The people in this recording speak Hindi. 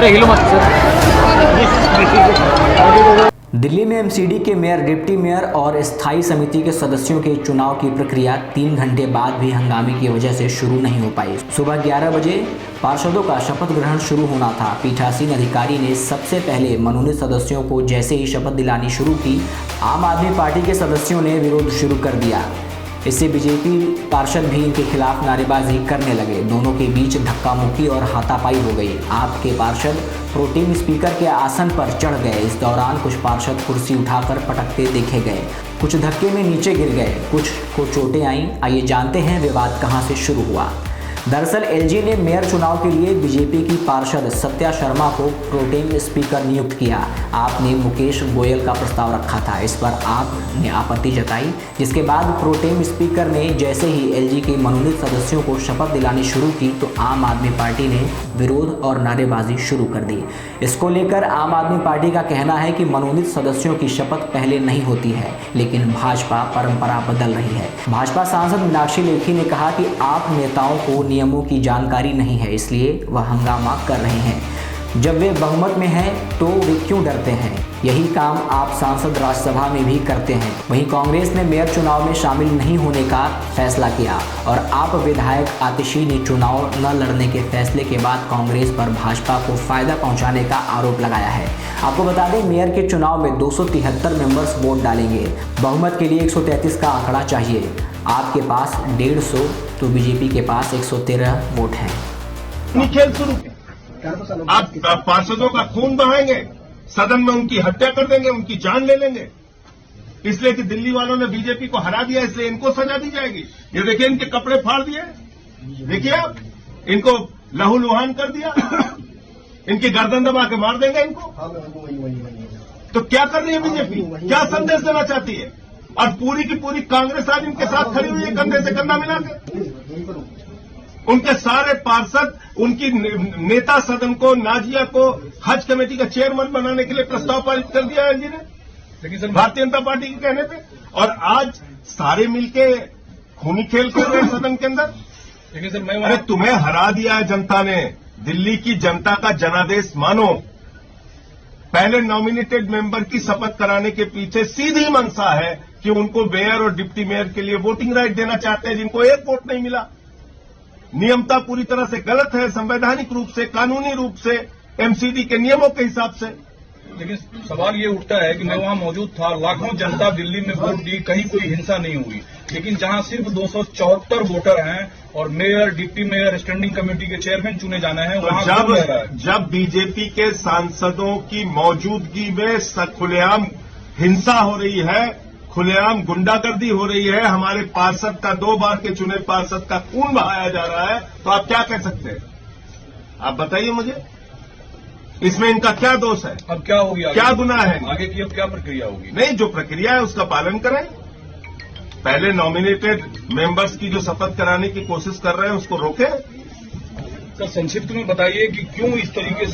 अरे हिलो मत सर। दिल्ली में एमसीडी के मेयर, डिप्टी मेयर और स्थायी समिति के सदस्यों के चुनाव की प्रक्रिया 3 घंटे बाद भी हंगामे की वजह से शुरू नहीं हो पाई। सुबह 11 बजे पार्षदों का शपथ ग्रहण शुरू होना था। पीठासीन अधिकारी ने सबसे पहले मनोनीत सदस्यों को जैसे ही शपथ दिलानी शुरू की, आम आदमी पार्टी के सदस्यों ने विरोध शुरू कर दिया। इससे बीजेपी पार्षद भी इनके खिलाफ नारेबाजी करने लगे। दोनों के बीच धक्का मुक्की और हाथापाई हो गई। आप के पार्षद प्रोटेम स्पीकर के आसन पर चढ़ गए। इस दौरान कुछ पार्षद कुर्सी उठाकर पटकते देखे गए, कुछ धक्के में नीचे गिर गए, कुछ को चोटें आईं। आइए जानते हैं विवाद कहां से शुरू हुआ। दरअसल एलजी ने मेयर चुनाव के लिए बीजेपी की पार्षद सत्या शर्मा को प्रोटेम स्पीकर नियुक्त किया। आपने मुकेश गोयल का प्रस्ताव रखा था। इस पर आप ने आपत्ति जताई, जिसके बाद प्रोटेम स्पीकर ने जैसे ही एलजी के मनोनीत सदस्यों को शपथ दिलानी शुरू की तो आम आदमी पार्टी ने विरोध और नारेबाजी शुरू कर दी। इसको लेकर आम आदमी पार्टी का कहना है कि मनोनीत सदस्यों की शपथ पहले नहीं होती है, लेकिन भाजपा परंपरा बदल रही है। भाजपा सांसद मीनाक्षी लेखी ने कहा कि आप नेताओं को नियमों की जानकारी नहीं है, इसलिए वह हंगामा कर रहे हैं। जब वे बहुमत में हैं तो वे क्यों डरते हैं? यही काम आप सांसद राज्यसभा में भी करते हैं। वहीं कांग्रेस ने मेयर चुनाव में शामिल नहीं होने का फैसला किया और आप विधायक आतिशी ने चुनाव न लड़ने के फैसले के बाद कांग्रेस पर भाजपा को फायदा पहुंचाने का आरोप लगाया है। आपको बता दें, मेयर के चुनाव में 273 मेंबर्स वोट डालेंगे। बहुमत के लिए 133 का आंकड़ा चाहिए। आपके पास 150 तो बीजेपी के पास 113 वोट हैं। खेल शुरू आप पार्षदों का खून बहाएंगे, सदन में उनकी हत्या कर देंगे, उनकी जान ले लेंगे। इसलिए कि दिल्ली वालों ने बीजेपी को हरा दिया, इसलिए इनको सजा दी जाएगी। ये देखिए, इनके कपड़े फाड़ दिए, देखिए आप, इनको लहूलुहान कर दिया, इनकी गर्दन दबा के मार देंगे इनको। तो क्या कर रही है बीजेपी? क्या संदेश देना चाहती है? और पूरी की पूरी कांग्रेस आज इनके साथ खड़ी हुई है, कंधे से कंधा मिला के। उनके सारे पार्षद, उनकी नेता सदन को, नाजिया को हज कमेटी का चेयरमैन बनाने के लिए प्रस्ताव पारित कर दिया है एलजी ने, लेकिन सर भारतीय जनता पार्टी के कहने पे। और आज सारे मिलके खूनी खेल खेल रहे हैं सदन के अंदर। लेकिन सर अरे तुम्हें हरा दिया है जनता ने। दिल्ली की जनता का जनादेश मानो। पहले नॉमिनेटेड मेंबर की शपथ कराने के पीछे सीधी मंशा है कि उनको मेयर और डिप्टी मेयर के लिए वोटिंग राइट देना चाहते हैं, जिनको एक वोट नहीं मिला। नियमता पूरी तरह से गलत है, संवैधानिक रूप से, कानूनी रूप से, एमसीडी के नियमों के हिसाब से। लेकिन सवाल ये उठता है कि मैं वहां मौजूद था, लाखों जनता दिल्ली में वोट दी, कहीं कोई हिंसा नहीं हुई। लेकिन जहां सिर्फ 274 वोटर हैं और mayor, deputy mayor, standing committee के चेयरमैन चुने जाना है, तो जब बीजेपी के सांसदों की मौजूदगी में खुलेआम हिंसा हो रही है, खुलेआम गुंडागर्दी हो रही है, हमारे पार्षद का, 2 बार के चुने पार्षद का खून बहाया जा रहा है, तो आप क्या कह सकते हैं? आप बताइए मुझे, इसमें इनका क्या दोष है? अब क्या होगी? क्या गुनाह है? आगे की अब क्या प्रक्रिया होगी? नहीं, जो प्रक्रिया है उसका पालन करें। पहले नॉमिनेटेड मेंबर्स की जो शपथ कराने की कोशिश कर रहे हैं उसको रोकें। सर, संक्षिप्त में बताइए कि क्यों इस तरीके से